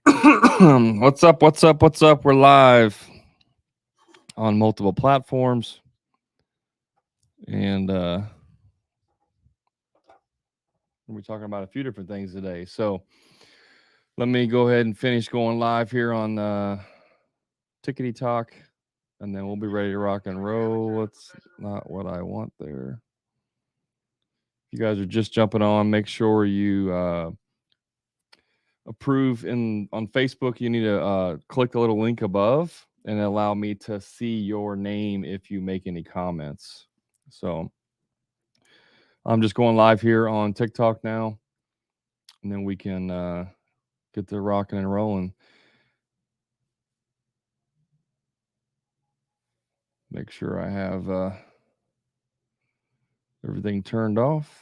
What's up? What's up? What's up? We're live on multiple platforms, and we're talking about a few different things today. So let me go ahead and finish going live here on Tickety Talk, and then we'll be ready to rock and roll. That's not what I want there. If you guys are just jumping on, make sure you approve in on Facebook. You need to click the little link above and allow me to see your name if you make any comments. So I'm just going live here on TikTok now, and then we can get to rocking and rolling. Make sure I have everything turned off.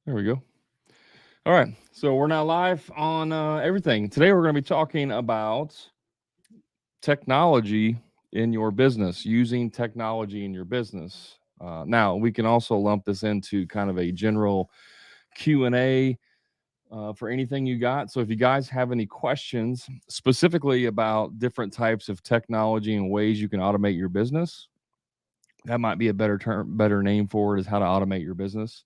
There we go. All right, so we're now live on everything. Today we're going to be talking about technology in your business, using technology in your business. Now we can also lump this into kind of a general Q&A for anything you got. So if you guys have any questions specifically about different types of technology and ways you can automate your business, that might be a better term, better name for it, is how to automate your business.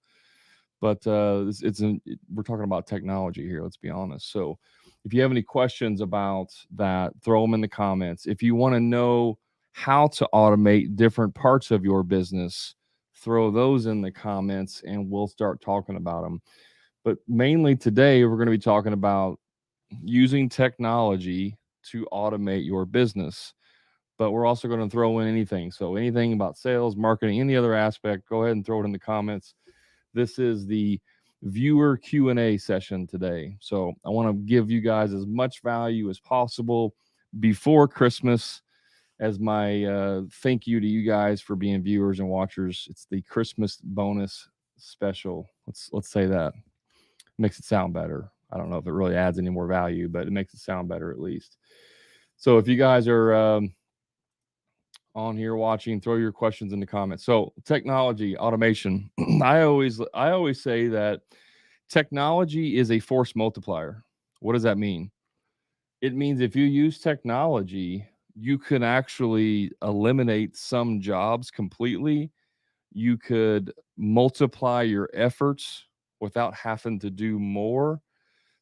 But we're talking about technology here. Let's be honest. So if you have any questions about that, throw them in the comments. If you want to know how to automate different parts of your business, throw those in the comments, and we'll start talking about them. But mainly today, we're going to be talking about using technology to automate your business. But we're also going to throw in anything. So anything about sales, marketing, any other aspect, go ahead and throw it in the comments. This is the viewer Q&A session today. So I want to give you guys as much value as possible before Christmas as my thank you to you guys for being viewers and watchers. It's the Christmas bonus special. Let's say that. Makes it sound better. I don't know if it really adds any more value, but it makes it sound better at least. So if you guys are on here watching, throw your questions in the comments. So technology, automation. I always say that technology is a force multiplier. What does that mean? It means if you use technology, you can actually eliminate some jobs completely. You could multiply your efforts without having to do more.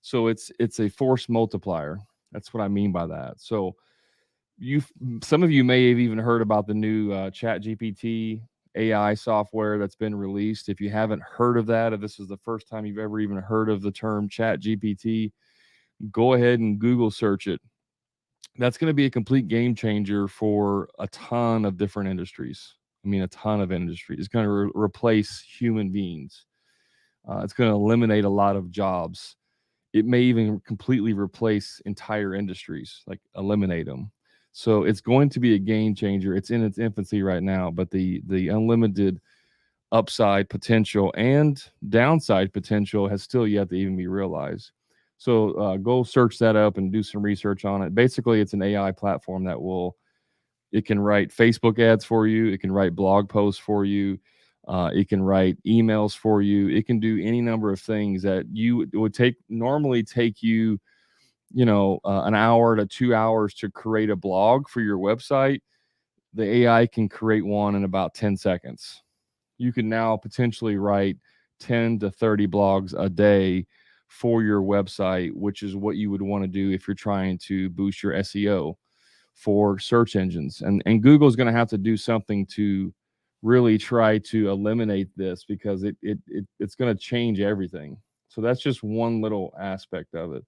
So it's a force multiplier. That's what I mean by that. So you some of you may have even heard about the new chat gpt AI software that's been released. If you haven't heard of that, if this is the first time you've ever even heard of the term chat gpt, go ahead and Google search it. That's going to be a complete game changer for a ton of different industries. I mean, a ton of industries. It's going to replace human beings. It's going to eliminate a lot of jobs. It may even completely replace entire industries, like eliminate them. So it's going to be a game changer. It's in its infancy right now, but the unlimited upside potential and downside potential has still yet to even be realized. So go search that up and do some research on it. Basically, it's an AI platform that will it can write Facebook ads for you. It can write blog posts for you. It can write emails for you. It can do any number of things that you it would normally take you, an hour to 2 hours to create a blog for your website. The AI can create one in about 10 seconds. You can now potentially write 10 to 30 blogs a day for your website, which is what you would want to do if you're trying to boost your SEO for search engines. And Google's going to have to do something to really try to eliminate this because it's going to change everything. So that's just one little aspect of it.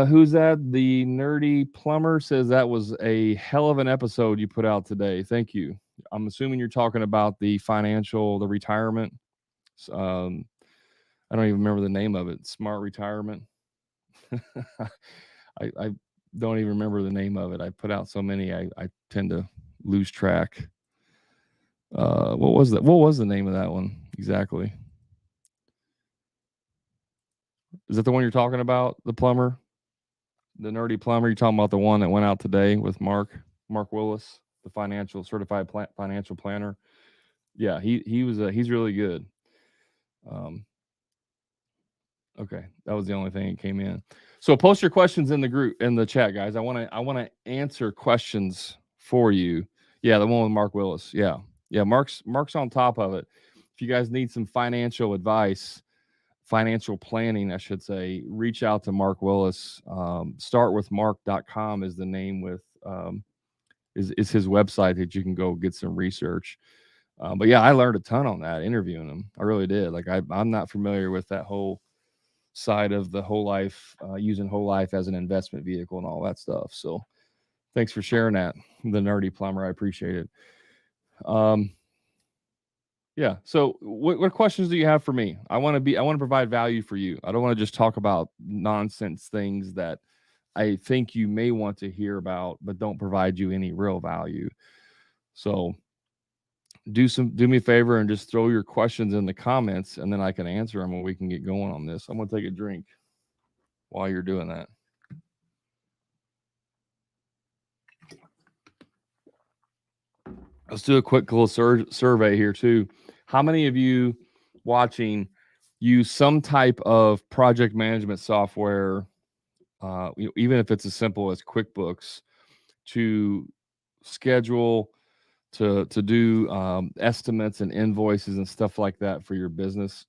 Who's that? The nerdy plumber says that was a hell of an episode you put out today. Thank you. I'm assuming you're talking about the retirement. Um, I don't even remember the name of it. Smart retirement. I don't even remember the name of it. I put out so many, I tend to lose track. What was that? What was the name of that one exactly? Is that the one you're talking about? The plumber, the nerdy plumber. You're talking about the one that went out today with Mark Willis, the financial certified financial planner. Yeah, he's really good. Um, okay, that was the only thing that came in. So post your questions in the group in the chat, guys. I want to answer questions for you. Yeah, the one with Mark Willis. Yeah, yeah. Mark's on top of it. If you guys need some financial advice, financial planning, I should say, reach out to Mark Willis. Startwithmark.com is the name with is his website that you can go get some research. But yeah, I learned a ton on that interviewing him. I really did. Like I'm not familiar with that whole side of the whole life, using whole life as an investment vehicle and all that stuff. So thanks for sharing that, the nerdy plumber. I appreciate it. Um, yeah. So what questions do you have for me? I want to provide value for you. I don't want to just talk about nonsense things that I think you may want to hear about, but don't provide you any real value. So do me a favor and just throw your questions in the comments, and then I can answer them and we can get going on this. I'm gonna take a drink while you're doing that. Let's do a quick little survey here too. How many of you watching use some type of project management software, even if it's as simple as QuickBooks, to schedule, to do estimates and invoices and stuff like that for your business?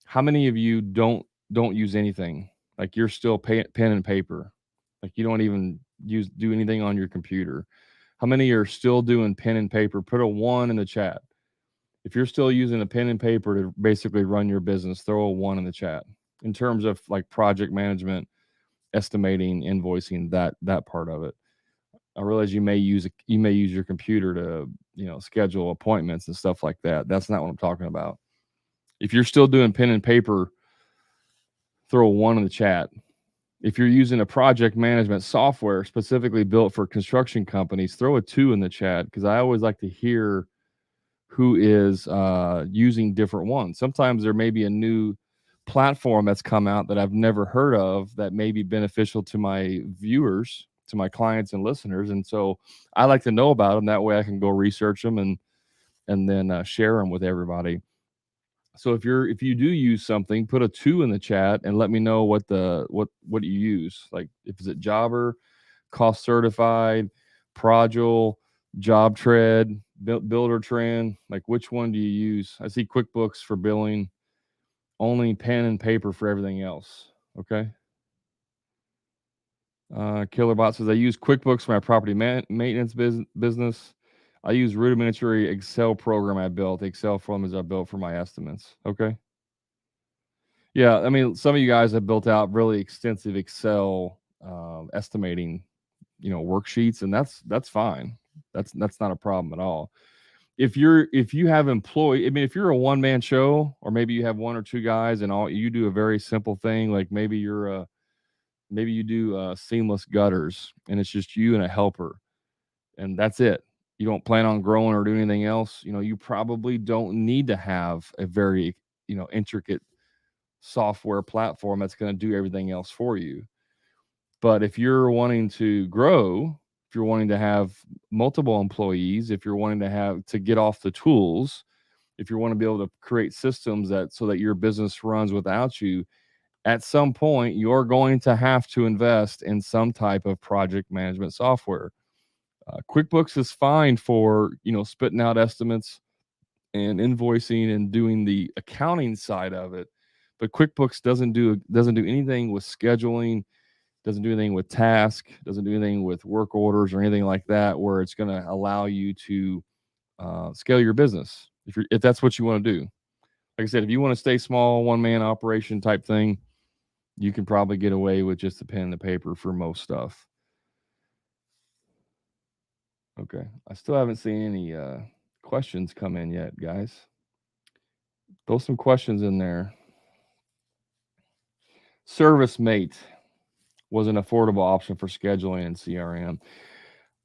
How many of you don't use anything? Like you're still pen and paper, like you don't even do anything on your computer? How many are still doing pen and paper? Put a one in the chat. If you're still using a pen and paper to basically run your business, throw a one in the chat. In terms of like project management, estimating, invoicing, that part of it. I realize you may use your computer to, schedule appointments and stuff like that. That's not what I'm talking about. If you're still doing pen and paper, throw a one in the chat. If you're using a project management software specifically built for construction companies, throw a two in the chat, because I always like to hear who is using different ones. Sometimes there may be a new platform that's come out that I've never heard of that may be beneficial to my viewers, to my clients and listeners. And so I like to know about them. That way I can go research them and then share them with everybody. So if you do use something, put a two in the chat and let me know what you use. Like if is it Jobber, Cost Certified, Progil, Job Tread, Builder Trend. Like which one do you use? I see QuickBooks for billing, only pen and paper for everything else. Okay. Killerbot says I use QuickBooks for my property maintenance business. I use rudimentary Excel program I built, Excel formulas I built for my estimates. Okay. Yeah, I mean, some of you guys have built out really extensive Excel estimating, worksheets, and that's fine. That's not a problem at all. If you have I mean, if you're a one man show, or maybe you have one or two guys, and all you do a very simple thing, like maybe you do seamless gutters, and it's just you and a helper, and that's it. You don't plan on growing or doing anything else. You probably don't need to have a very intricate software platform that's going to do everything else for you. But if you're wanting to grow, if you're wanting to have multiple employees, if you're wanting to get off the tools, if you want to be able to create systems so that your business runs without you, at some point you're going to have to invest in some type of project management software. QuickBooks is fine for spitting out estimates and invoicing and doing the accounting side of it, but QuickBooks doesn't do anything with scheduling, doesn't do anything with task, doesn't do anything with work orders or anything like that, where it's going to allow you to scale your business if that's what you want to do. Like I said, if you want to stay small, one man operation type thing, you can probably get away with just a pen and the paper for most stuff. Okay, I still haven't seen any questions come in yet, guys. Throw some questions in there. ServiceMate was an affordable option for scheduling and CRM.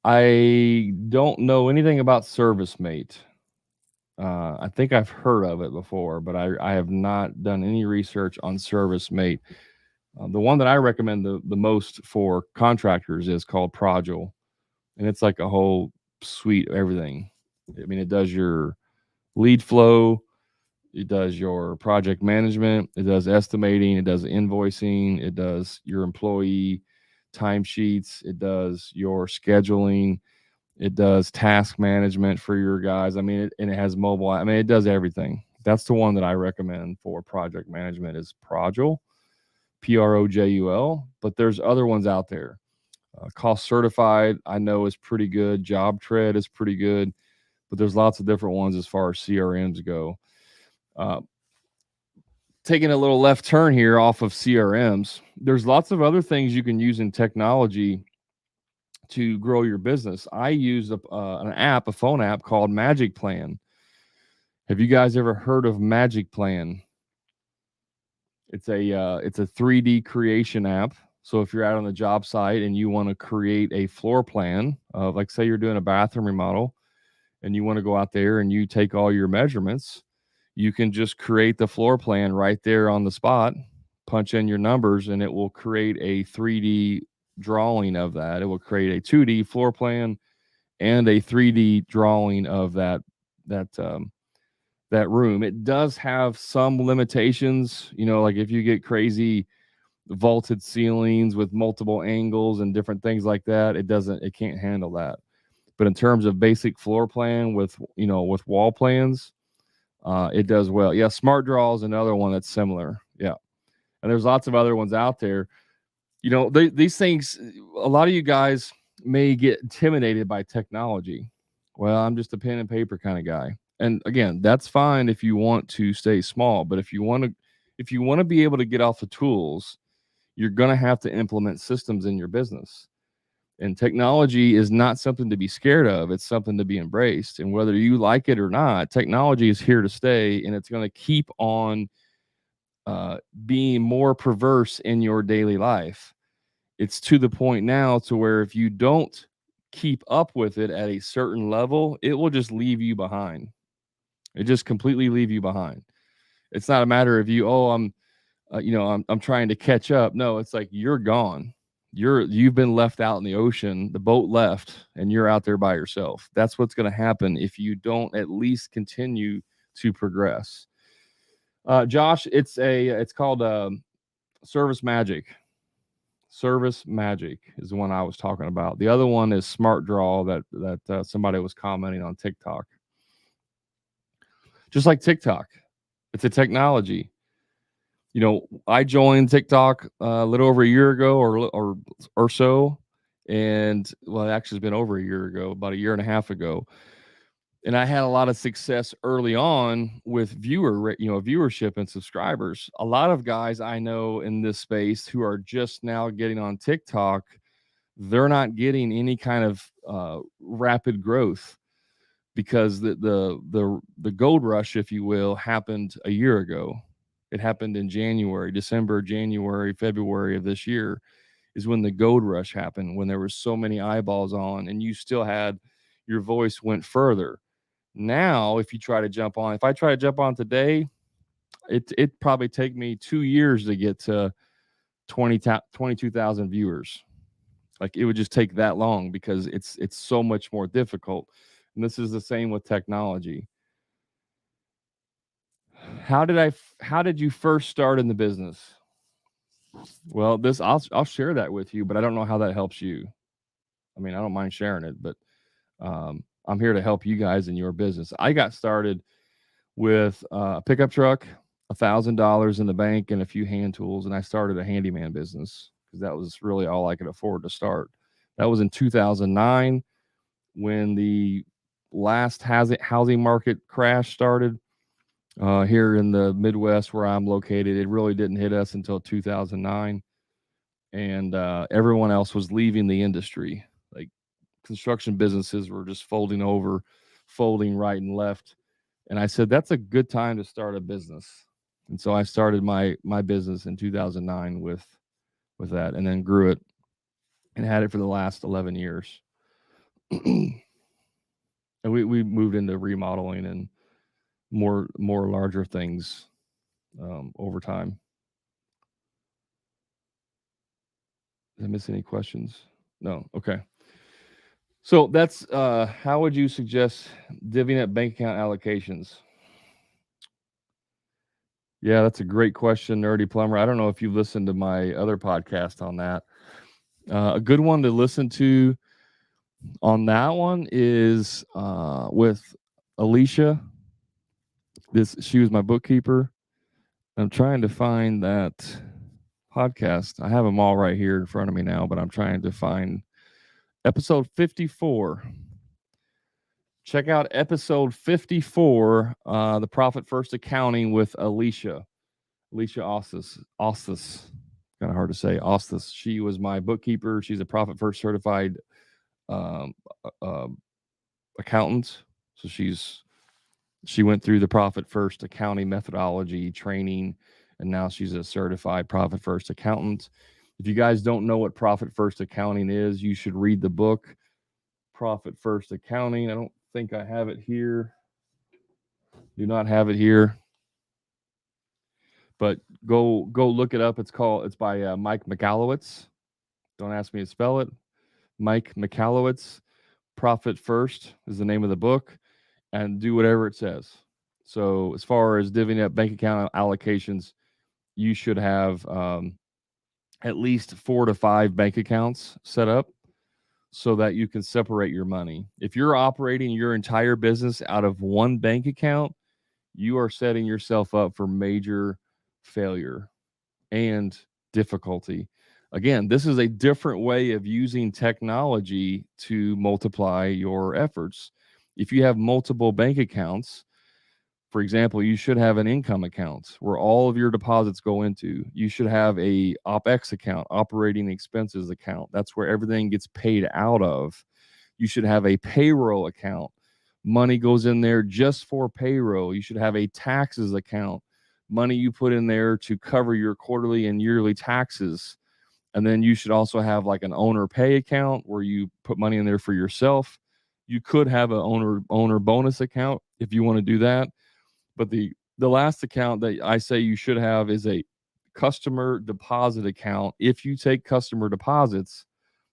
I don't know anything about ServiceMate. I think I've heard of it before, but I have not done any research on ServiceMate. The one that I recommend the most for contractors is called Progil, and it's like a whole suite of everything. I mean, it does your lead flow. It does your project management. It does estimating. It does invoicing. It does your employee timesheets. It does your scheduling. It does task management for your guys. I mean, and it has mobile. I mean, it does everything. That's the one that I recommend for project management is Projul, Projul. But there's other ones out there. Cost Certified, I know, is pretty good. Job Tread is pretty good. But there's lots of different ones as far as CRMs go. Uh, Taking a little left turn here off of CRMs, there's lots of other things you can use in technology to grow your business. I use a phone app called Magic Plan. Have you guys ever heard of Magic Plan? It's a 3D creation app. So if you're out on the job site and you want to create a floor plan of, like, say you're doing a bathroom remodel and you want to go out there and you take all your measurements, you can just create the floor plan right there on the spot, punch in your numbers, and it will create a 3D drawing of that. It will create a 2D floor plan and a 3D drawing of that that room. It does have some limitations, like if you get crazy vaulted ceilings with multiple angles and different things like that, it can't handle that. But in terms of basic floor plan with wall plans, it does well. Yeah, Smart Draw is another one that's similar. Yeah, and there's lots of other ones out there. These things, a lot of you guys may get intimidated by technology. Well, I'm just a pen and paper kind of guy. And again, that's fine if you want to stay small, but if you want to be able to get off the tools, you're going to have to implement systems in your business. And technology is not something to be scared of. It's something to be embraced. And whether you like it or not, technology is here to stay, and it's going to keep on being more perverse in your daily life. It's to the point now to where if you don't keep up with it at a certain level, it will just leave you behind. It just completely leave you behind. It's not a matter of you, oh, I'm trying to catch up. No, it's like you're gone. You've been left out in the ocean. The boat left, and you're out there by yourself. That's what's going to happen if you don't at least continue to progress. Josh, it's called Service Magic. Service Magic is the one I was talking about. The other one is Smart Draw that somebody was commenting on TikTok. Just like TikTok, it's a technology. I joined TikTok a little over a year ago or so, and well, it actually has been over a year ago, about a year and a half ago. And I had a lot of success early on with viewership and subscribers. A lot of guys I know in this space who are just now getting on TikTok, they're not getting any kind of rapid growth because the gold rush, if you will, happened a year ago. It happened in January, February of this year is when the gold rush happened, when there were so many eyeballs on, and you still had your voice went further. Now, if I try to jump on today, it probably take me 2 years to get to 22,000 viewers. Like it would just take that long because it's so much more difficult. And this is the same with technology. How did you first start in the business? Well, I'll share that with you, but I don't know how that helps you. I mean, I don't mind sharing it, but I'm here to help you guys in your business. I got started with a pickup truck, $1,000 in the bank, and a few hand tools, and I started a handyman business because that was really all I could afford to start. That was in 2009 when the last housing market crash started here in the Midwest where I'm located. It really didn't hit us until 2009, and everyone else was leaving the industry. Like construction businesses were just folding right and left. And I said, that's a good time to start a business. And so I started my business in 2009 with that, and then grew it and had it for the last 11 years. And we moved into remodeling and more larger things over time. Did I miss any questions? No. Okay. So that's how would you suggest divvying up bank account allocations? Yeah, that's a great question, Nerdy Plumber. I don't know if you listened to my other podcast on that. A good one to listen to on that one is with Alicia. She was my bookkeeper. I'm trying to find that podcast. I have them all right here in front of me now, but I'm trying to find episode 54. Check out episode 54, the Profit First Accounting with Alicia Ostis. Kind of hard to say. Ostis. She was my bookkeeper. She's a Profit First certified um, uh, accountant. So she went through the Profit First accounting methodology training, and now she's a certified Profit First accountant. If you guys don't know what Profit First accounting is, you should read the book Profit First Accounting. I don't think I have it here. Do not have it here, but go look it up. It's by Mike Michalowicz. Don't ask me to spell it. Mike Michalowicz. Profit First is the name of the book, and do whatever it says. So as far as divvying up bank account allocations, you should have at least 4 to 5 bank accounts set up so that you can separate your money. If you're operating your entire business out of one bank account, you are setting yourself up for major failure and difficulty. Again, this is a different way of using technology to multiply your efforts. If you have multiple bank accounts, for example, you should have an income account where all of your deposits go into. You should have a OpEx account, operating expenses account. That's where everything gets paid out of. You should have a payroll account. Money goes in there just for payroll. You should have a taxes account. Money you put in there to cover your quarterly and yearly taxes. And then you should also have like an owner pay account where you put money in there for yourself. You could have an owner bonus account if you want to do that. But the last account that I say you should have is a customer deposit account. If you take customer deposits,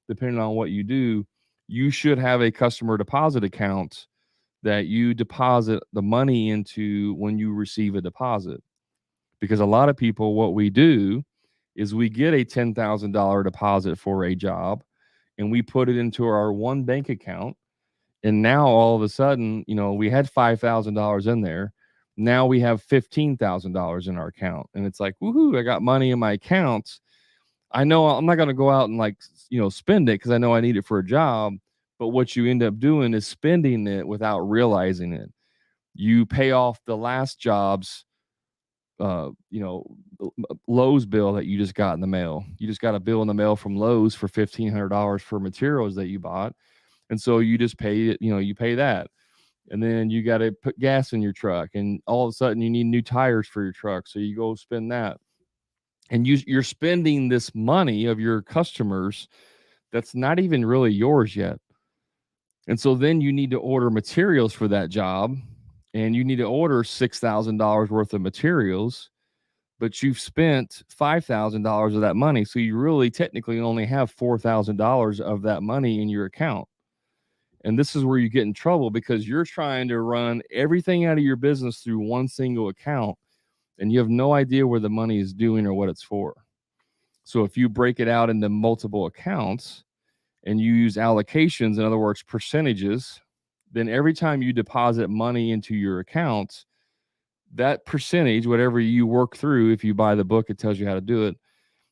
depending on what you do, you should have a customer deposit account that you deposit the money into when you receive a deposit. Because a lot of people, what we do is we get a $10,000 deposit for a job and we put it into our one bank account. And now all of a sudden, we had $5,000 in there. Now we have $15,000 in our account. And it's like, woohoo, I got money in my accounts. I know I'm not going to go out and spend it because I know I need it for a job. But what you end up doing is spending it without realizing it. You pay off the last job's, Lowe's bill that you just got in the mail. You just got a bill in the mail from Lowe's for $1,500 for materials that you bought. And so you just pay it, you pay that. And then you got to put gas in your truck. And all of a sudden you need new tires for your truck. So you go spend that. And you're spending this money of your customers that's not even really yours yet. And so then you need to order materials for that job. And you need to order $6,000 worth of materials. But you've spent $5,000 of that money. So you really technically only have $4,000 of that money in your account. And this is where you get in trouble because you're trying to run everything out of your business through one single account and you have no idea where the money is doing or what it's for. So if you break it out into multiple accounts and you use allocations, in other words, percentages, then every time you deposit money into your account, that percentage, whatever you work through, if you buy the book, it tells you how to do it.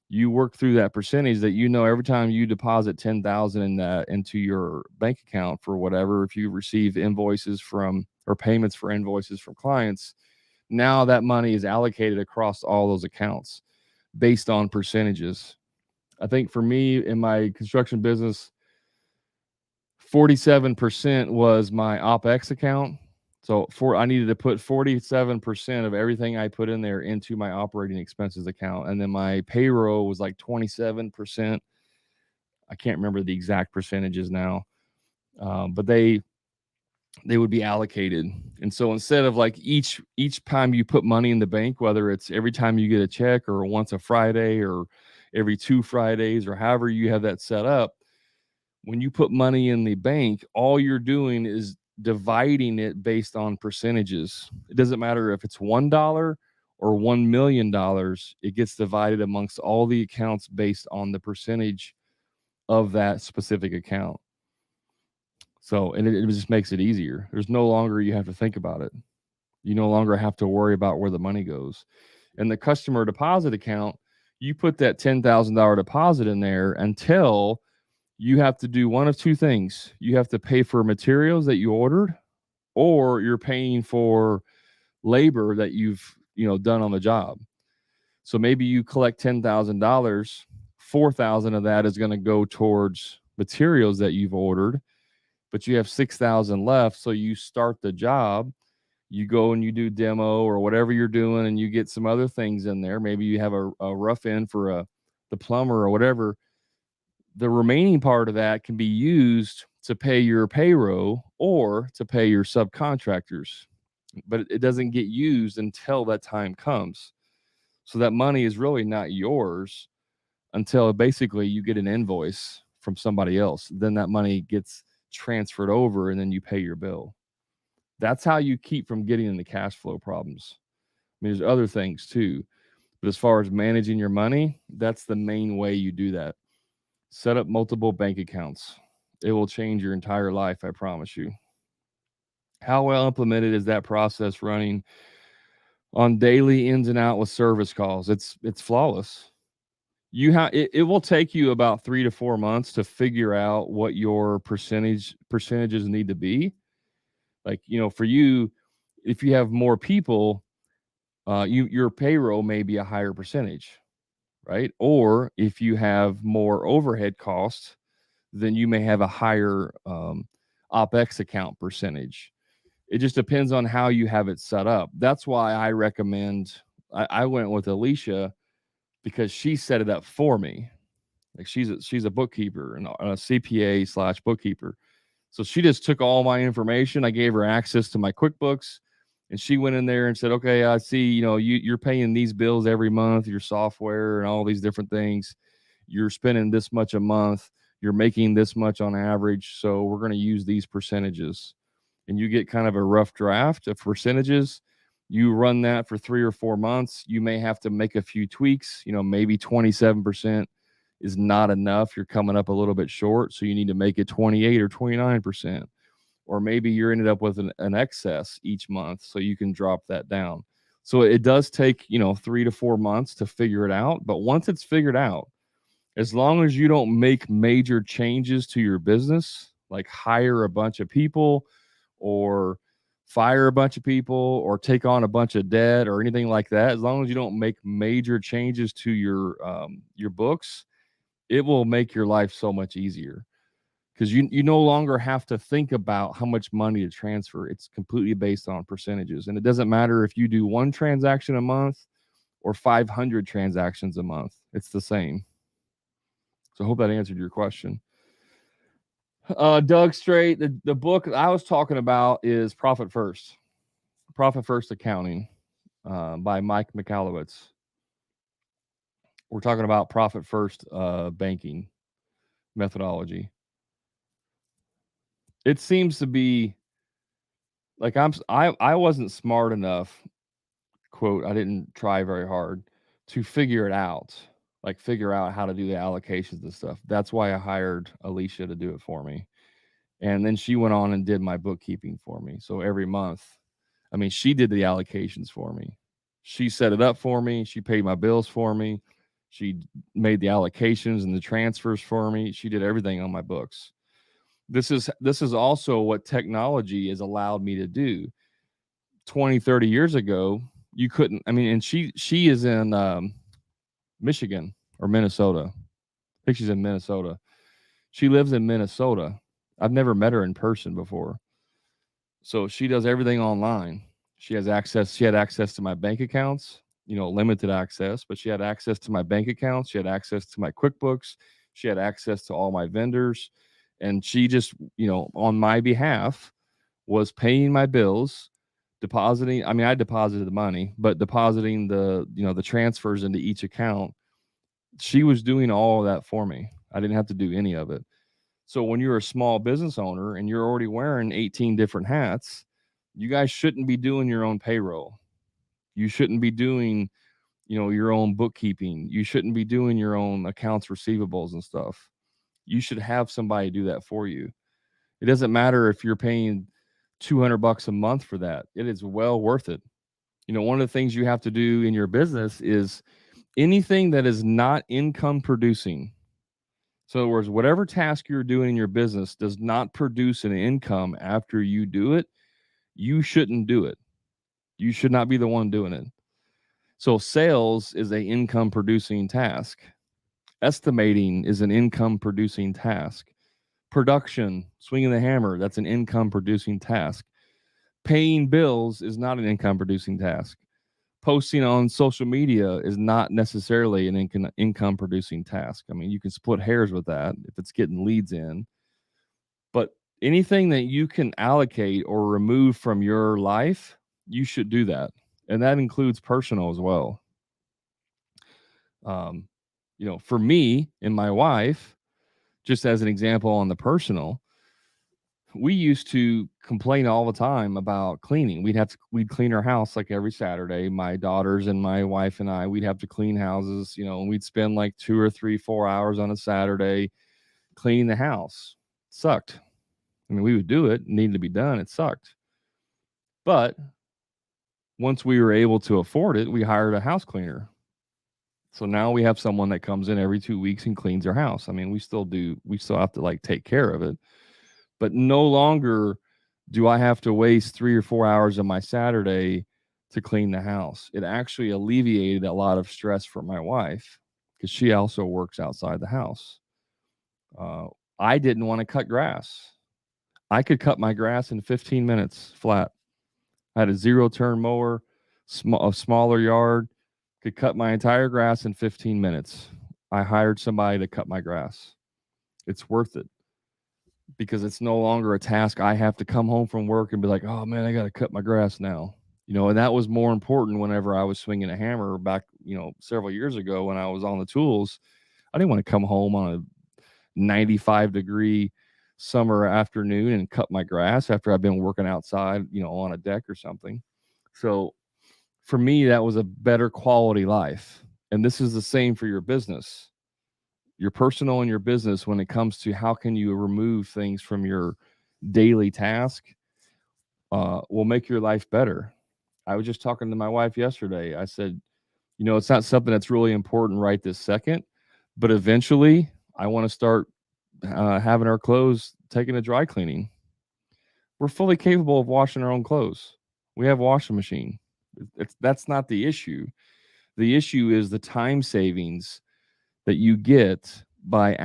You work through that percentage that every time you deposit 10,000 in that into your bank account for whatever, if you receive invoices from or payments for invoices from clients, now that money is allocated across all those accounts based on percentages. I think for me in my construction business, 47% was my OpEx account. So I needed to put 47% of everything I put in there into my operating expenses account. And then my payroll was like 27%. I can't remember the exact percentages now, but they would be allocated. And so instead of like each time you put money in the bank, whether it's every time you get a check or once a Friday or every 2 Fridays or however you have that set up, When you put money in the bank, all you're doing is dividing it based on percentages. It doesn't matter if it's $1 or $1 million, it gets divided amongst all the accounts based on the percentage of that specific account. So, and it just makes it easier. There's no longer you have to think about it. You no longer have to worry about where the money goes. And the customer deposit account, you put that $10,000 deposit in there until you have to do one of two things. You have to pay for materials that you ordered, or you're paying for labor that you've, done on the job. So maybe you collect $10,000, 4,000 of that is going to go towards materials that you've ordered, but you have 6,000 left. So you start the job, you go and you do demo or whatever you're doing, and you get some other things in there. Maybe you have a rough end for the plumber or whatever. The remaining part of that can be used to pay your payroll or to pay your subcontractors, but it doesn't get used until that time comes. So that money is really not yours until basically you get an invoice from somebody else. Then that money gets transferred over and then you pay your bill. That's how you keep from getting into cash flow problems. I mean, there's other things too, but as far as managing your money, that's the main way you do that. Set up multiple bank accounts. It will change your entire life, I promise you. How well implemented is that process running on daily ins and out with service calls? It's flawless. It will take you about 3 to 4 months to figure out what your percentages need to be. Like, for you, if you have more people, your payroll may be a higher percentage, right? Or if you have more overhead costs, then you may have a higher OPEX account percentage. It just depends on how you have it set up. That's why I recommend, I went with Alicia because she set it up for me. Like she's a bookkeeper and a CPA / bookkeeper. So she just took all my information. I gave her access to my QuickBooks, and she went in there and said, okay, I see, you're paying these bills every month, your software and all these different things. You're spending this much a month. You're making this much on average. So we're going to use these percentages. And you get kind of a rough draft of percentages. You run that for 3 or 4 months. You may have to make a few tweaks. Maybe 27% is not enough. You're coming up a little bit short. So you need to make it 28 or 29%. Or maybe you're ended up with an excess each month. So you can drop that down. So it does take, 3 to 4 months to figure it out. But once it's figured out, as long as you don't make major changes to your business, like hire a bunch of people or fire a bunch of people or take on a bunch of debt or anything like that, as long as you don't make major changes to your books, it will make your life so much easier, because you no longer have to think about how much money to transfer. It's completely based on percentages. And it doesn't matter if you do 1 transaction a month or 500 transactions a month. It's the same. So I hope that answered your question. Doug Strait, the book I was talking about is Profit First Accounting by Mike Michalowicz. We're talking about Profit First banking methodology. It seems to be like I wasn't smart enough, quote, I didn't try very hard to figure it out, like figure out how to do the allocations and stuff. That's why I hired Alicia to do it for me. And then she went on and did my bookkeeping for me. So every month, she did the allocations for me. She set it up for me. She paid my bills for me. She made the allocations and the transfers for me. She did everything on my books. This is also what technology has allowed me to do. 20, 30 years ago, you couldn't, and she is in Michigan or Minnesota. I think she's in Minnesota. She lives in Minnesota. I've never met her in person before. So she does everything online. She had access to my bank accounts, limited access, but she had access to my bank accounts. She had access to my QuickBooks. She had access to all my vendors. And she just, on my behalf, was paying my bills, depositing. I deposited the money, but depositing the transfers into each account. She was doing all of that for me. I didn't have to do any of it. So when you're a small business owner and you're already wearing 18 different hats, you guys shouldn't be doing your own payroll. You shouldn't be doing, your own bookkeeping. You shouldn't be doing your own accounts receivables and stuff. You should have somebody do that for you. It doesn't matter if you're paying $200 a month for that. It is well worth it. One of the things you have to do in your business is anything that is not income producing. So in other words, whatever task you're doing in your business does not produce an income after you do it, you shouldn't do it. You should not be the one doing it. So sales is an income producing task. Estimating is an income producing task. Production, swinging the hammer, that's an income producing task. Paying bills is not an income producing task. Posting on social media is not necessarily an income producing task. I mean, you can split hairs with that if it's getting leads in. But anything that you can allocate or remove from your life, you should do that. And that includes personal as well. For me and my wife, just as an example on the personal, we used to complain all the time about cleaning. We'd clean our house like every Saturday. My daughters and my wife and I, we'd have to clean houses, and we'd spend like 2 or 3, 4 hours on a Saturday cleaning the house. It sucked. I mean, we would do it, needed to be done. It sucked. But once we were able to afford it, we hired a house cleaner. So now we have someone that comes in every 2 weeks and cleans our house. I mean, we still have to like take care of it. But no longer do I have to waste 3 or 4 hours of my Saturday to clean the house. It actually alleviated a lot of stress for my wife because she also works outside the house. I didn't want to cut grass. I could cut my grass in 15 minutes flat. I had a 0-turn mower, a smaller yard, could cut my entire grass in 15 minutes. I hired somebody to cut my grass. It's worth it because it's no longer a task I have to come home from work and be like, oh man, I got to cut my grass now. And that was more important whenever I was swinging a hammer back, several years ago when I was on the tools. I didn't want to come home on a 95-degree summer afternoon and cut my grass after I've been working outside, on a deck or something. So for me, that was a better quality life. And this is the same for your business, your personal and your business, when it comes to how can you remove things from your daily task, will make your life better. I was just talking to my wife yesterday. I said, it's not something that's really important right this second, but eventually I want to start having our clothes taken to dry cleaning. We're fully capable of washing our own clothes. We have a washing machine. That's not the issue. The issue is the time savings that you get by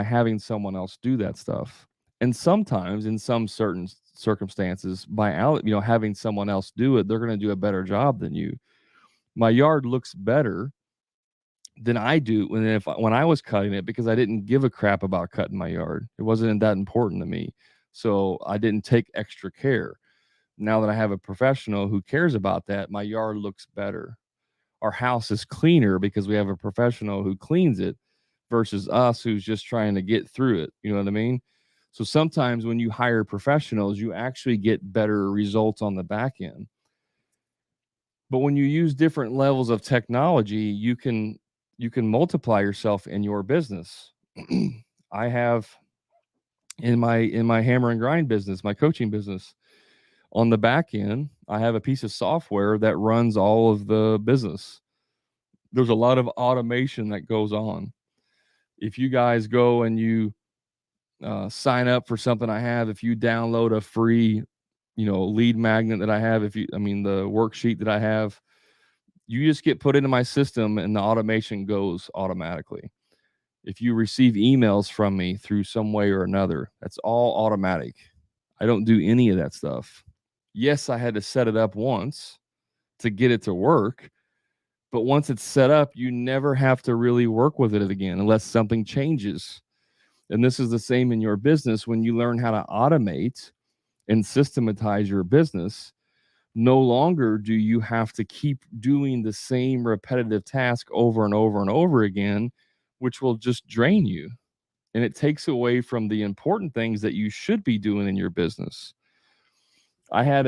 having someone else do that stuff. And sometimes in some certain circumstances, by having someone else do it, they're going to do a better job than you. My yard looks better than I do when I was cutting it because I didn't give a crap about cutting my yard. It wasn't that important to me. So I didn't take extra care. Now that I have a professional who cares about that, my yard looks better. Our house is cleaner because we have a professional who cleans it versus us who's just trying to get through it. You know what I mean? So sometimes when you hire professionals, you actually get better results on the back end. But when you use different levels of technology, you can multiply yourself in your business. I have in my hammer and grind business, my coaching business, on the back end, I have a piece of software that runs all of the business. There's a lot of automation that goes on. If you guys go and you sign up for something I have, if you download a free, lead magnet that I have, the worksheet that I have, you just get put into my system and the automation goes automatically. If you receive emails from me through some way or another, that's all automatic. I don't do any of that stuff. Yes, I had to set it up once to get it to work, but once it's set up, you never have to really work with it again unless something changes. And this is the same in your business. When you learn how to automate and systematize your business, no longer do you have to keep doing the same repetitive task over and over and over again, which will just drain you. and it takes away from the important things that you should be doing in your business. I had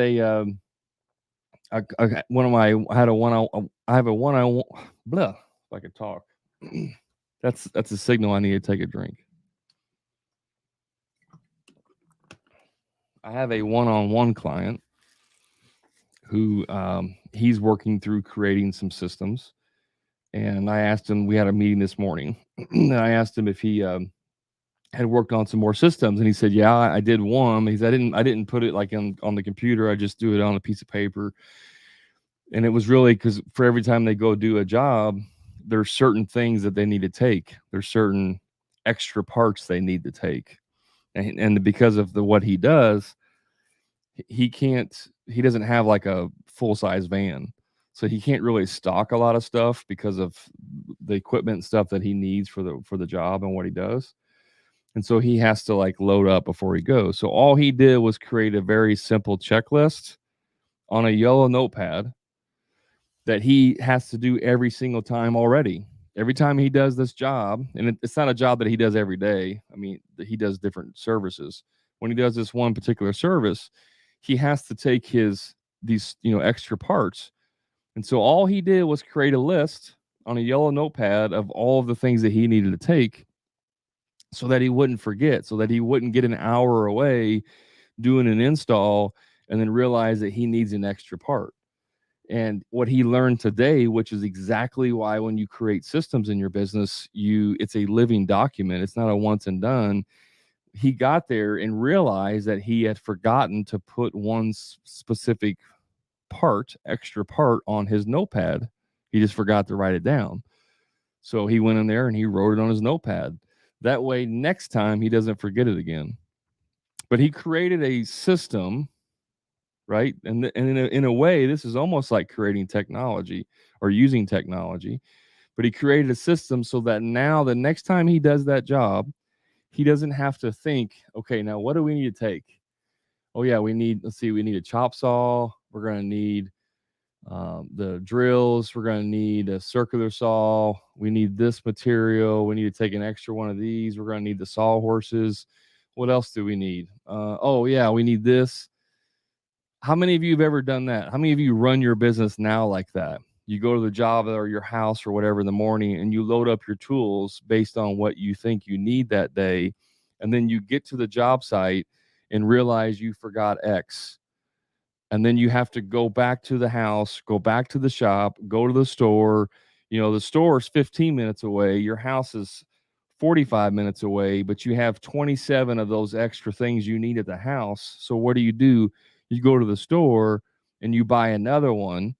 one of my I had a one on I have a one on blah, if I could talk. That's a signal I need to take a drink. I have a one-on-one client who he's working through creating some systems, and I asked him. We had a meeting this morning, and I asked him if he had worked on some more systems, and he said, "Yeah, I did one." He said, I didn't put it like on the computer. I just do it on a piece of paper." And it was really because for every time they go do a job, there's certain things that they need to take. There's certain extra parts they need to take, and because of what he does, he doesn't have like a full size van, so he can't really stock a lot of stuff because of the equipment and stuff that he needs for the job and what he does. And so he has to like load up before he goes. So all he did was create a very simple checklist on a yellow notepad that he has to do every single time already. Every time he does this job, and it's not a job that he does every day. I mean, he does different services. When he does this one particular service, he has to take these extra parts. And so all he did was create a list on a yellow notepad of all of the things that he needed to take so that he wouldn't forget, so that he wouldn't get an hour away doing an install and then realize that he needs an extra part. And what he learned today, which is exactly why when you create systems in your business, it's a living document. It's not a once and done. He got there and realized that he had forgotten to put one specific extra part on his notepad. He just forgot to write it down. So he went in there and he wrote it on his notepad. That way, next time he doesn't forget it again. But he created a system, right? And in a way, this is almost like creating technology or using technology. But he created a system so that now the next time he does that job, he doesn't have to think, okay, now what do we need to take? Oh yeah, we need a chop saw. We're going to need the drills. We're going to need a circular saw. We need this material. We need to take an extra one of these. We're going to need the sawhorses. What else do we need? Oh yeah, we need this. How many of you have ever done that? How many of you run your business now like that? You go to the job or your house or whatever in the morning and you load up your tools based on what you think you need that day. And then you get to the job site and realize you forgot X. And then you have to go back to the house, go back to the shop, go to the store. The store is 15 minutes away. Your house is 45 minutes away, but you have 27 of those extra things you need at the house. So what do? You go to the store and you buy another one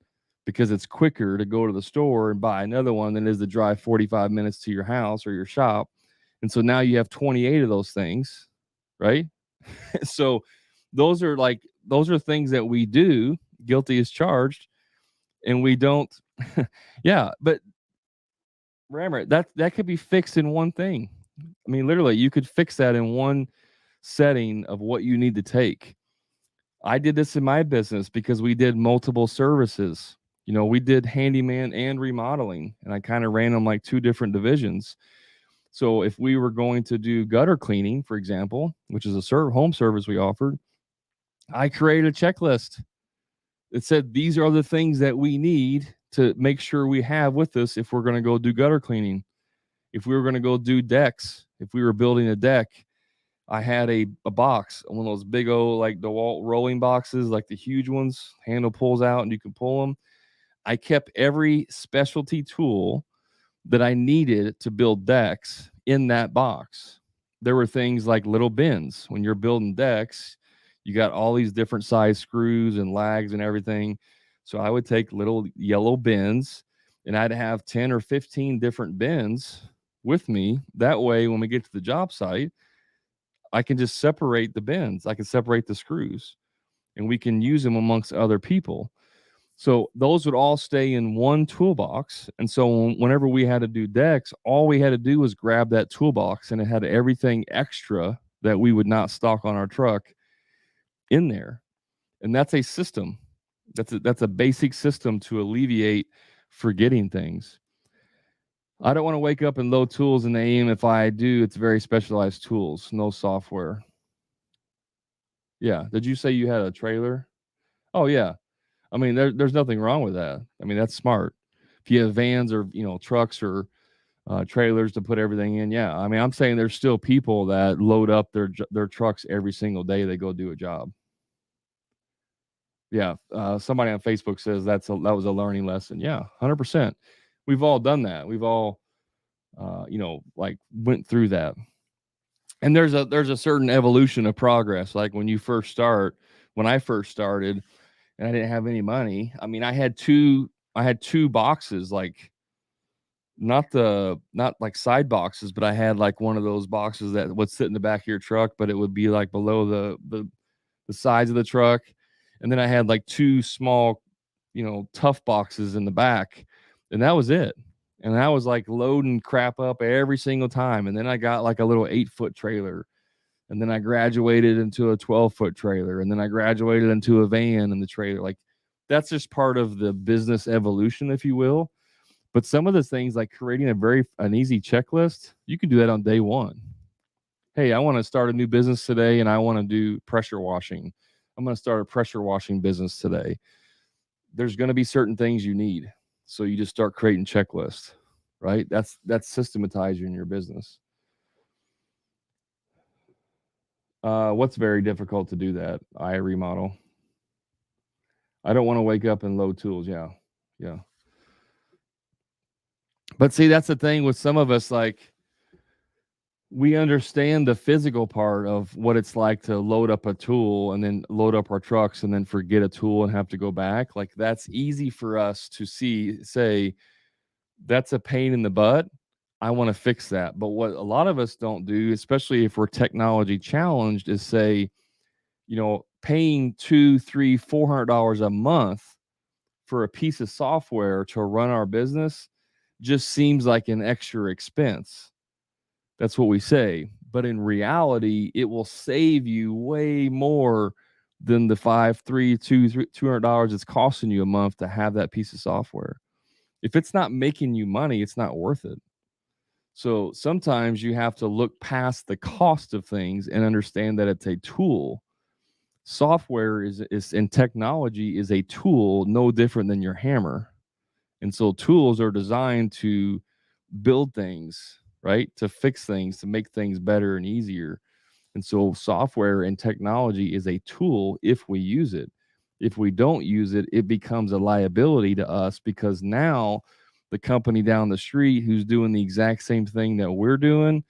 because it's quicker to go to the store and buy another one than it is to drive 45 minutes to your house or your shop. And so now you have 28 of those things, right? So those are things that we do, guilty as charged, and we don't. Yeah, but Rammer, that could be fixed in one thing. I mean, literally, you could fix that in one setting of what you need to take. I did this in my business because we did multiple services. We did handyman and remodeling, and I kind of ran them like two different divisions. So if we were going to do gutter cleaning, for example, which is a home service we offered, I created a checklist. It said these are the things that we need to make sure we have with us if we're going to go do gutter cleaning. If we were going to go do decks, if we were building a deck, I had a box, one of those big old like DeWalt rolling boxes, like the huge ones, handle pulls out and you can pull them. I kept every specialty tool that I needed to build decks in that box. There were things like little bins. When you're building decks, you got all these different size screws and lags and everything. So I would take little yellow bins and I'd have 10 or 15 different bins with me. That way, when we get to the job site, I can just separate the bins. I can separate the screws and we can use them amongst other people. So those would all stay in one toolbox. And so whenever we had to do decks, all we had to do was grab that toolbox and it had everything extra that we would not stock on our truck in there. And that's a system. That's a basic system to alleviate forgetting things. I don't want to wake up and load tools in the aim. If I do, it's very specialized tools, no software. Yeah. Did you say you had a trailer? Oh yeah. I mean, there's nothing wrong with that. I mean, that's smart. If you have vans or trucks or trailers to put everything in, yeah. I mean, I'm saying there's still people that load up their trucks every single day they go do a job. Yeah. Somebody on Facebook says that was a learning lesson. Yeah, 100%. We've all done that. We've all like went through that. And there's a certain evolution of progress. Like when I first started and I didn't have any money. I mean, I had two boxes, like not like side boxes, but I had like one of those boxes that would sit in the back of your truck, but it would be like below the sides of the truck. And then I had like two small, tough boxes in the back, and that was it. And I was like loading crap up every single time. And then I got like a little 8-foot trailer. And then I graduated into a 12-foot trailer. And then I graduated into a van in the trailer. Like that's just part of the business evolution, if you will. But some of the things like creating an easy checklist, you can do that on day one. Hey, I want to start a new business today and I want to do pressure washing. I'm going to start a pressure washing business today. There's going to be certain things you need. So you just start creating checklists, right? That's systematizing your business. What's very difficult to do that? I remodel. I don't want to wake up and load tools. Yeah. Yeah. But see, that's the thing with some of us, like we understand the physical part of what it's like to load up a tool and then load up our trucks and then forget a tool and have to go back. Like that's easy for us to say that's a pain in the butt. I want to fix that. But what a lot of us don't do, especially if we're technology challenged, is say, paying two, three, $400 a month for a piece of software to run our business just seems like an extra expense. That's what we say. But in reality, it will save you way more than the $200 it's costing you a month to have that piece of software. If it's not making you money, it's not worth it. So sometimes you have to look past the cost of things and understand that it's a tool. Software is and technology is a tool no different than your hammer. And so tools are designed to build things, right? To fix things, to make things better and easier. And so software and technology is a tool if we use it. If we don't use it, it becomes a liability to us because now the company down the street who's doing the exact same thing that we're doing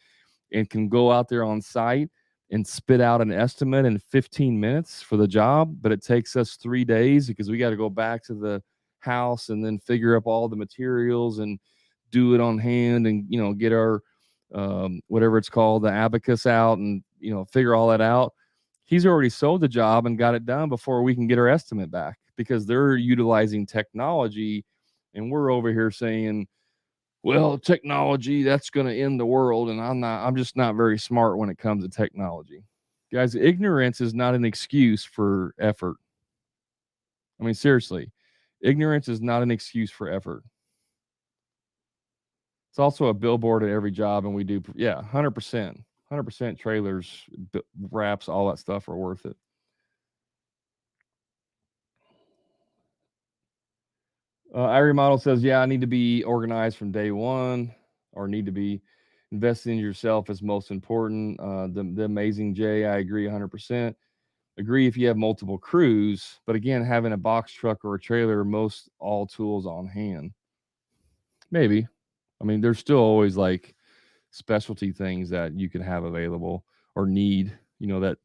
and can go out there on site and spit out an estimate in 15 minutes for the job, but it takes us 3 days because we got to go back to the house and then figure up all the materials and do it on hand and get our whatever it's called, the abacus out and figure all that out. He's already sold the job and got it done before we can get our estimate back because they're utilizing technology, and we're over here saying, well, technology, that's going to end the world. And I'm just not very smart when it comes to technology. Guys, ignorance is not an excuse for effort. I mean, seriously, ignorance is not an excuse for effort. It's also a billboard at every job. And we do, yeah, 100%, 100% trailers, wraps, all that stuff are worth it. Irie Model says, yeah, I need to be organized from day one or need to be investing in yourself is most important. The amazing Jay, I agree 100%. Agree if you have multiple crews, but again, having a box truck or a trailer, most all tools on hand. Maybe. I mean, there's still always like specialty things that you can have available or need, that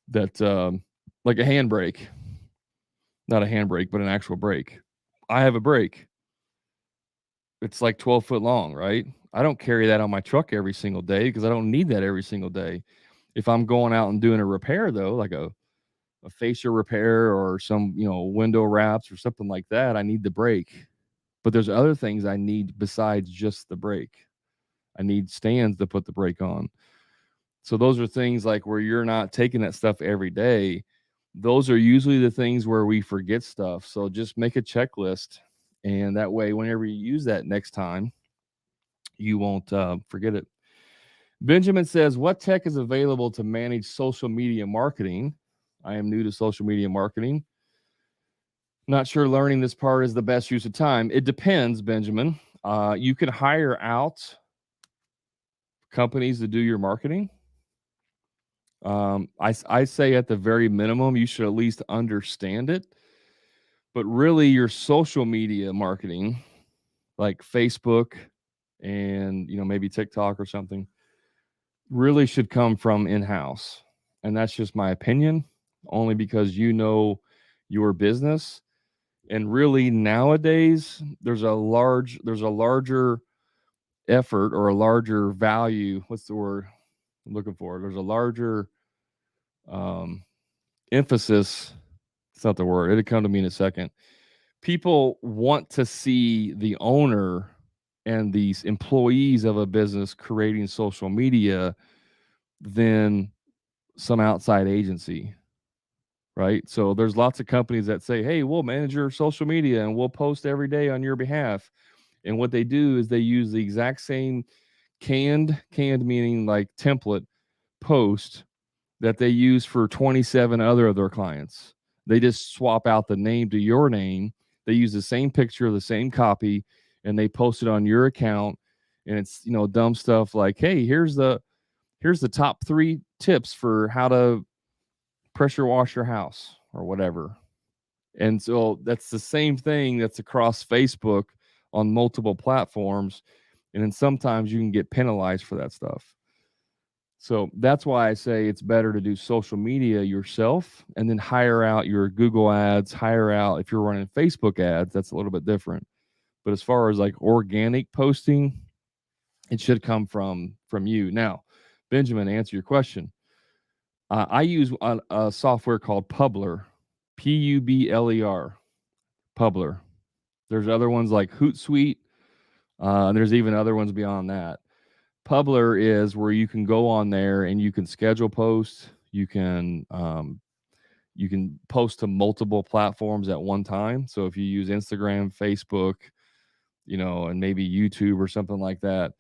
like a handbrake, not a handbrake, but an actual brake. I have a brake. It's like 12 foot long, right? I don't carry that on my truck every single day because I don't need that every single day. If I'm going out and doing a repair though, like a fascia repair or some, window wraps or something like that, I need the brake. But there's other things I need besides just the brake. I need stands to put the brake on. So those are things like where you're not taking that stuff every day. Those are usually the things where we forget stuff. So just make a checklist. And that way, whenever you use that next time, You won't forget it. Benjamin says, what tech is available to manage social media marketing? I am new to social media marketing. Not sure learning this part is the best use of time. It depends, Benjamin. You can hire out companies to do your marketing. I say at the very minimum, you should at least understand it. But really, your social media marketing, like Facebook and maybe TikTok or something, really should come from in-house. And that's just my opinion, only because your business. And really nowadays, there's a larger effort or a larger value. What's the word I'm looking for? There's a larger um, emphasis. It's not the word. It'll come to me in a second. People want to see the owner and these employees of a business creating social media than some outside agency, right? So there's lots of companies that say, hey, we'll manage your social media and we'll post every day on your behalf. And what they do is they use the exact same canned meaning like template post that they use for 27 other of their clients. They just swap out the name to your name. They use the same picture, the same copy, and they post it on your account. And it's dumb stuff like, hey, here's the top 3 tips for how to pressure wash your house or whatever. And so that's the same thing that's across Facebook on multiple platforms. And then sometimes you can get penalized for that stuff. So that's why I say it's better to do social media yourself and then hire out your Google ads, hire out if you're running Facebook ads, that's a little bit different. But as far as like organic posting, it should come from you. Now, Benjamin, to answer your question, I use a software called Publer, Publer, Publer. There's other ones like Hootsuite, and there's even other ones beyond that. Publer is where you can go on there and you can schedule posts. You can post to multiple platforms at one time. So if you use Instagram, Facebook, and maybe YouTube or something like that,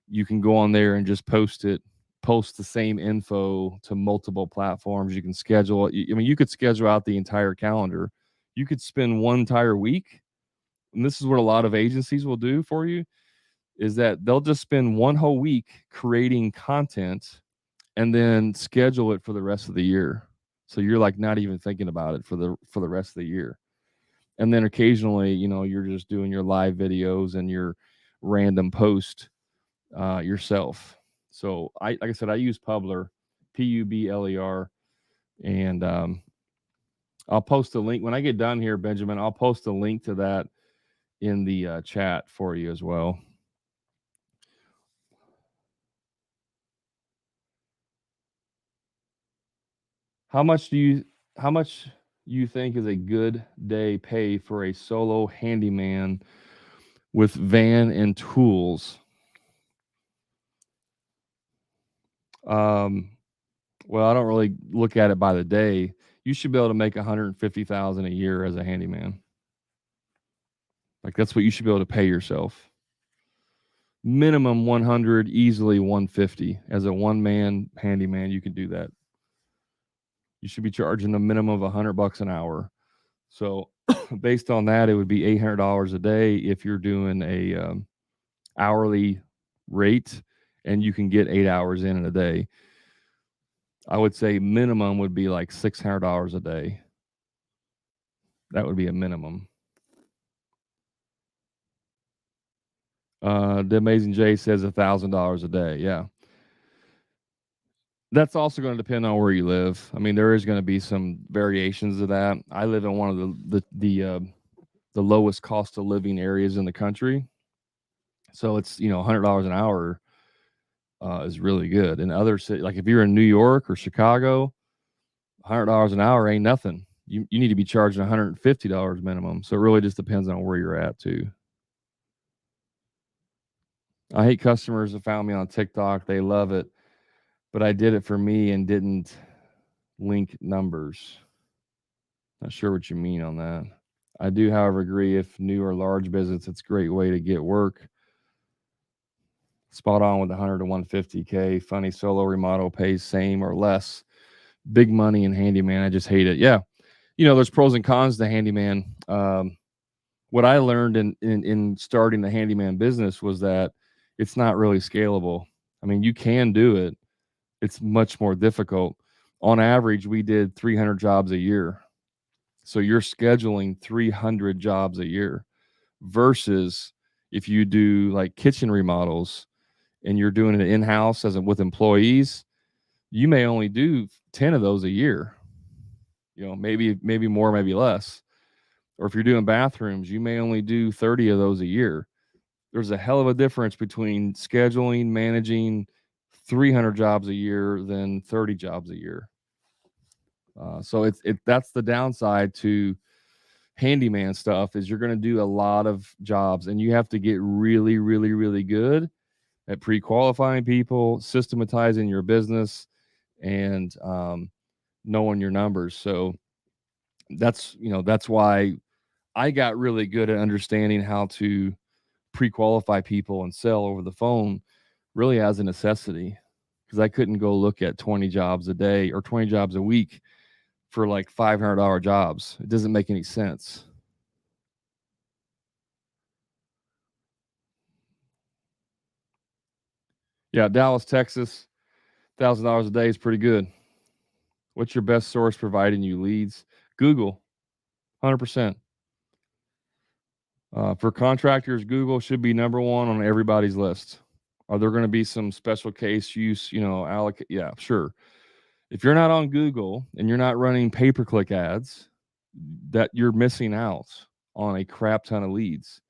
you can go on there and just post the same info to multiple platforms. You can schedule it. I mean, you could schedule out the entire calendar. You could spend one entire week, and this is what a lot of agencies will do for you, is that they'll just spend one whole week creating content and then schedule it for the rest of the year. So you're like not even thinking about it for the rest of the year. And then occasionally, you're just doing your live videos and your random post yourself. So like I said, I use Publer, Publer, and I'll post a link when I get done here, Benjamin. I'll post a link to that in the chat for you as well. How much you think is a good day pay for a solo handyman with van and tools? Um, well, I don't really look at it by the day. You should be able to make 150,000 a year as a handyman. Like that's what you should be able to pay yourself. Minimum 100, easily 150 as a one man handyman. You can do that. You should be charging a minimum of $100 an hour. So based on that, it would be $800 a day if you're doing a hourly rate and you can get 8 hours in a day. I would say minimum would be like $600 a day. That would be a minimum. The Amazing Jay says $1,000 a day. Yeah. That's also going to depend on where you live. I mean, there is going to be some variations of that. I live in one of the lowest cost of living areas in the country. So it's, $100 an hour is really good. In other cities, like if you're in New York or Chicago, $100 an hour ain't nothing. You need to be charging $150 minimum. So it really just depends on where you're at too. I hate customers that found me on TikTok. They love it, but I did it for me and didn't link numbers. Not sure what you mean on that. I do, however, agree if new or large business, it's a great way to get work. spot on with 100 to 150K. Funny solo remodel pays same or less. Big money in handyman. I just hate it. Yeah. There's pros and cons to handyman. What I learned in starting the handyman business was that it's not really scalable. I mean, you can do it. It's much more difficult. On average, we did 300 jobs a year. So you're scheduling 300 jobs a year versus if you do like kitchen remodels and you're doing it in-house with employees, you may only do 10 of those a year. Maybe more, maybe less. Or if you're doing bathrooms, you may only do 30 of those a year. There's a hell of a difference between scheduling, managing 300 jobs a year than 30 jobs a year. So that's the downside to handyman stuff is you're going to do a lot of jobs and you have to get really, really, really good at pre-qualifying people, systematizing your business, and knowing your numbers. So that's why I got really good at understanding how to pre-qualify people and sell over the phone really as a necessity, because I couldn't go look at 20 jobs a day or 20 jobs a week for like $500 jobs. It doesn't make any sense. Yeah, Dallas, Texas, $1,000 a day is pretty good. What's your best source providing you leads? Google, 100%. For contractors, Google should be number one on everybody's list. Are there going to be some special case use, allocate? Yeah, sure. If you're not on Google and you're not running pay-per-click ads, that you're missing out on a crap ton of leads.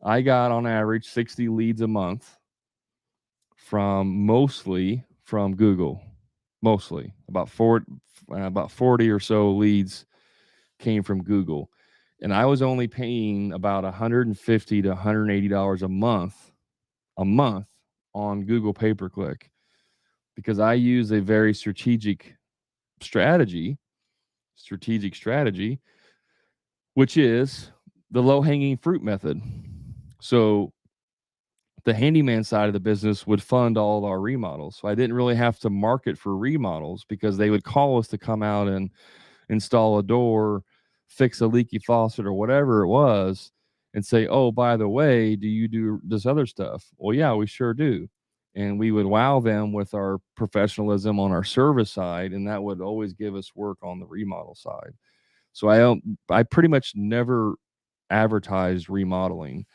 I got on average 60 leads a month mostly from Google. Mostly about 40 or so leads came from Google. And I was only paying about $150 to $180 a month on Google pay-per-click, because I use a very strategic strategy, which is the low-hanging fruit method. So the handyman side of the business would fund all of our remodels. So I didn't really have to market for remodels because they would call us to come out and install a door, fix a leaky faucet or whatever it was, and say, oh, by the way, do you do this other stuff? Well, yeah, we sure do. And we would wow them with our professionalism on our service side, and that would always give us work on the remodel side. So I pretty much never advertised remodeling,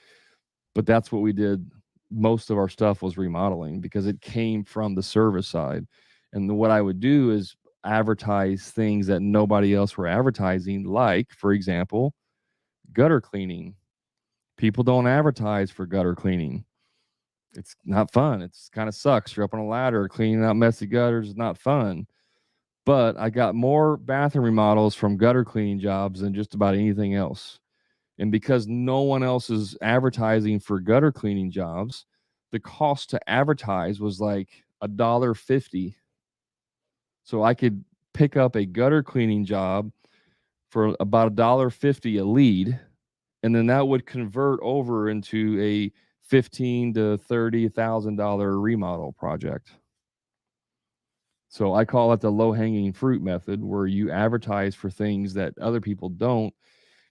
but that's what we did. Most of our stuff was remodeling because it came from the service side. And what I would do is advertise things that nobody else were advertising, like, for example, gutter cleaning. People don't advertise for gutter cleaning. It's not fun. It's kind of sucks. You're up on a ladder cleaning out messy gutters. It's not fun. But I got more bathroom remodels from gutter cleaning jobs than just about anything else. And because no one else is advertising for gutter cleaning jobs, the cost to advertise was like $1.50. So I could pick up a gutter cleaning job for about $1.50 a lead, and then that would convert over into a $15,000 to $30,000 remodel project. So I call it the low-hanging fruit method, where you advertise for things that other people don't.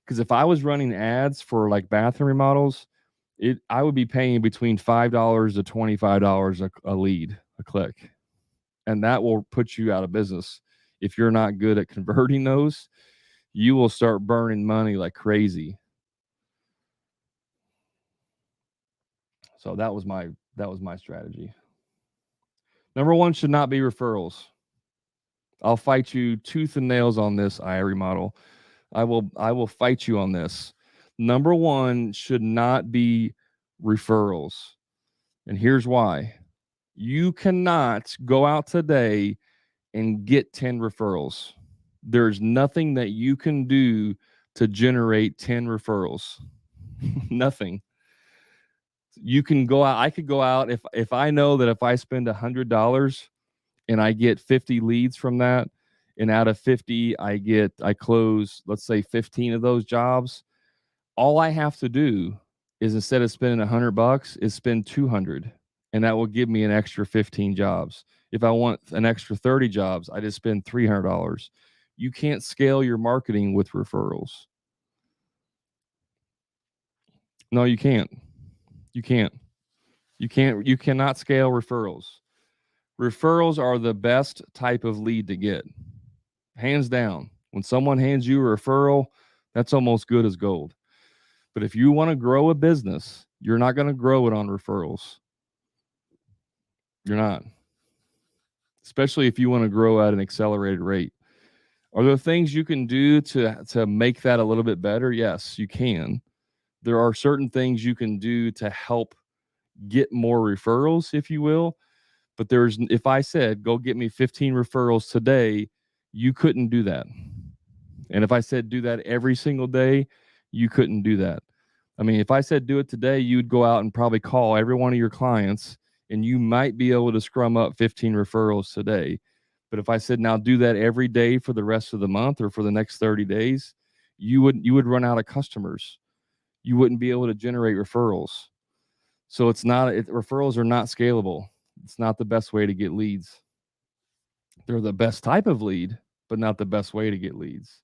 Because if I was running ads for like bathroom remodels, I would be paying between $5 to $25 a lead, a click. And that will put you out of business. If you're not good at converting those, you will start burning money like crazy. So that was my strategy. Number one should not be referrals. I'll fight you tooth and nails on this, IRE model. I will fight you on this. Number one should not be referrals. And here's why. You cannot go out today and get 10 referrals. There's nothing that you can do to generate 10 referrals. Nothing. You can go out. I could go out if I know that if I spend $100 and I get 50 leads from that, and out of 50 I close, let's say, 15 of those jobs. All I have to do is, instead of spending $100, is spend 200. and that will give me an extra 15 jobs. If I want an extra 30 jobs, I just spend $300. You can't scale your marketing with referrals. No, you can't. You can't. You cannot scale referrals. Referrals are the best type of lead to get. Hands down. When someone hands you a referral, that's almost good as gold. But if you want to grow a business, you're not going to grow it on referrals. You're not. Especially if you want to grow at an accelerated rate. Are there things you can do to make that a little bit better? Yes, you can. There are certain things you can do to help get more referrals, if you will. But if I said, go get me 15 referrals today, you couldn't do that. And if I said do that every single day, you couldn't do that. I mean, if I said do it today, you'd go out and probably call every one of your clients, and you might be able to scrum up 15 referrals today. But if I said now do that every day for the rest of the month or for the next 30 days, you would run out of customers. You wouldn't be able to generate referrals. So referrals are not scalable. It's not the best way to get leads. They're the best type of lead, but not the best way to get leads.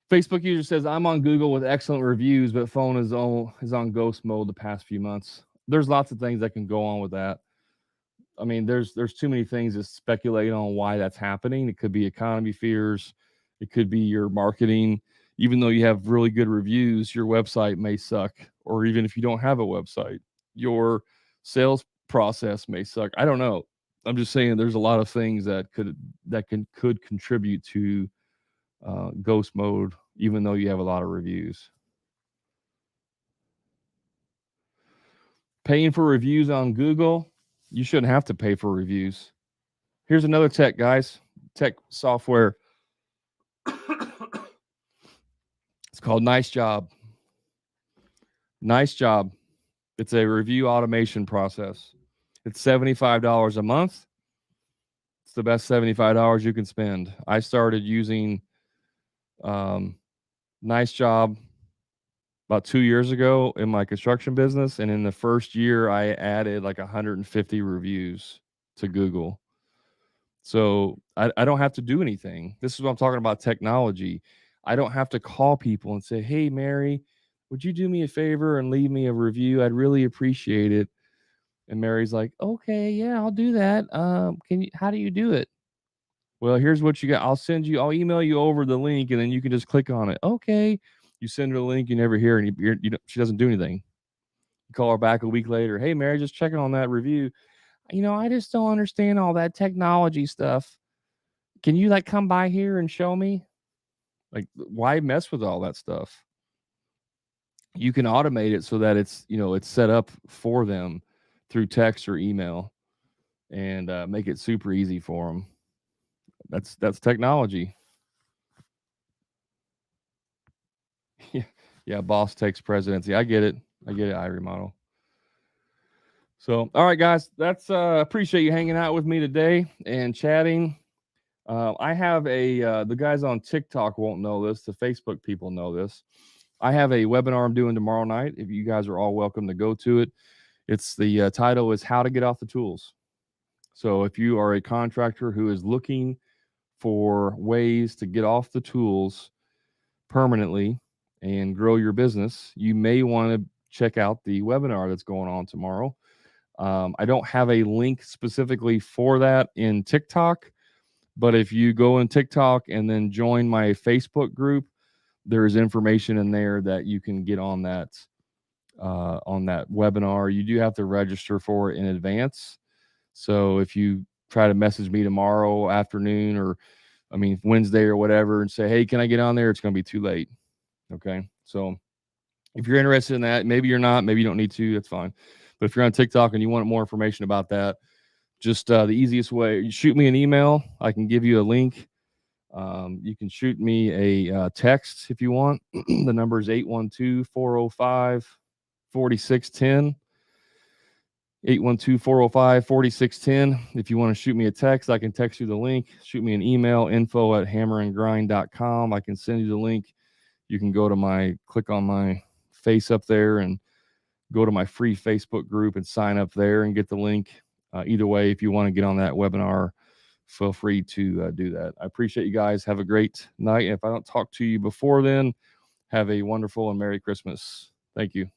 Facebook user says, I'm on Google with excellent reviews, but phone is on ghost mode the past few months. There's lots of things that can go on with that. I mean, there's too many things to speculate on why that's happening. It could be economy fears. It could be your marketing. Even though you have really good reviews, your website may suck. Or even if you don't have a website, your sales process may suck. I don't know. I'm just saying there's a lot of things that could contribute to ghost mode, even though you have a lot of reviews. Paying for reviews on Google, you shouldn't have to pay for reviews. Here's another tech software. It's called Nice Job. Nice Job. It's a review automation process. It's $75 a month. It's the best $75 you can spend. I started using Nice Job about 2 years ago in my construction business. And in the first year, I added like 150 reviews to Google. So I don't have to do anything. This is what I'm talking about, technology. I don't have to call people and say, hey, Mary, would you do me a favor and leave me a review? I'd really appreciate it. And Mary's like, okay, yeah, I'll do that. How do you do it? Well, here's what you got. I'll email you over the link, and then you can just click on it. Okay. You send her the link, you never hear, and she doesn't do anything. You call her back a week later. Hey, Mary, just checking on that review. I just don't understand all that technology stuff. Can you come by here and show me? Why mess with all that stuff? You can automate it so that it's set up for them through text or email, and make it super easy for them. That's technology. Yeah, boss takes presidency. I get it, iRemodel. So, all right, guys, that's appreciate you hanging out with me today and chatting. I have the guys on TikTok won't know this. The Facebook people know this. I have a webinar I'm doing tomorrow night. If you guys are all welcome to go to it. It's the title is How to Get Off the Tools. So if you are a contractor who is looking for ways to get off the tools permanently and grow your business, you may want to check out the webinar that's going on tomorrow. I don't have a link specifically for that in TikTok, but if you go in TikTok and then join my Facebook group, there's information in there that you can get on that webinar. You do have to register for it in advance. So if you try to message me tomorrow afternoon or Wednesday or whatever and say, hey, can I get on there? It's going to be too late. Okay. So if you're interested in that, maybe you're not, maybe you don't need to, that's fine. But if you're on TikTok and you want more information about that, just the easiest way, you shoot me an email. I can give you a link. You can shoot me a text if you want. The number is 812-405-4610. 812-405-4610. If you want to shoot me a text, I can text you the link. Shoot me an email, info@hammerandgrind.com. I can send you the link. You can click on my face up there and go to my free Facebook group and sign up there and get the link. Either way, if you want to get on that webinar, feel free to do that. I appreciate you guys. Have a great night. And if I don't talk to you before then, have a wonderful and Merry Christmas. Thank you.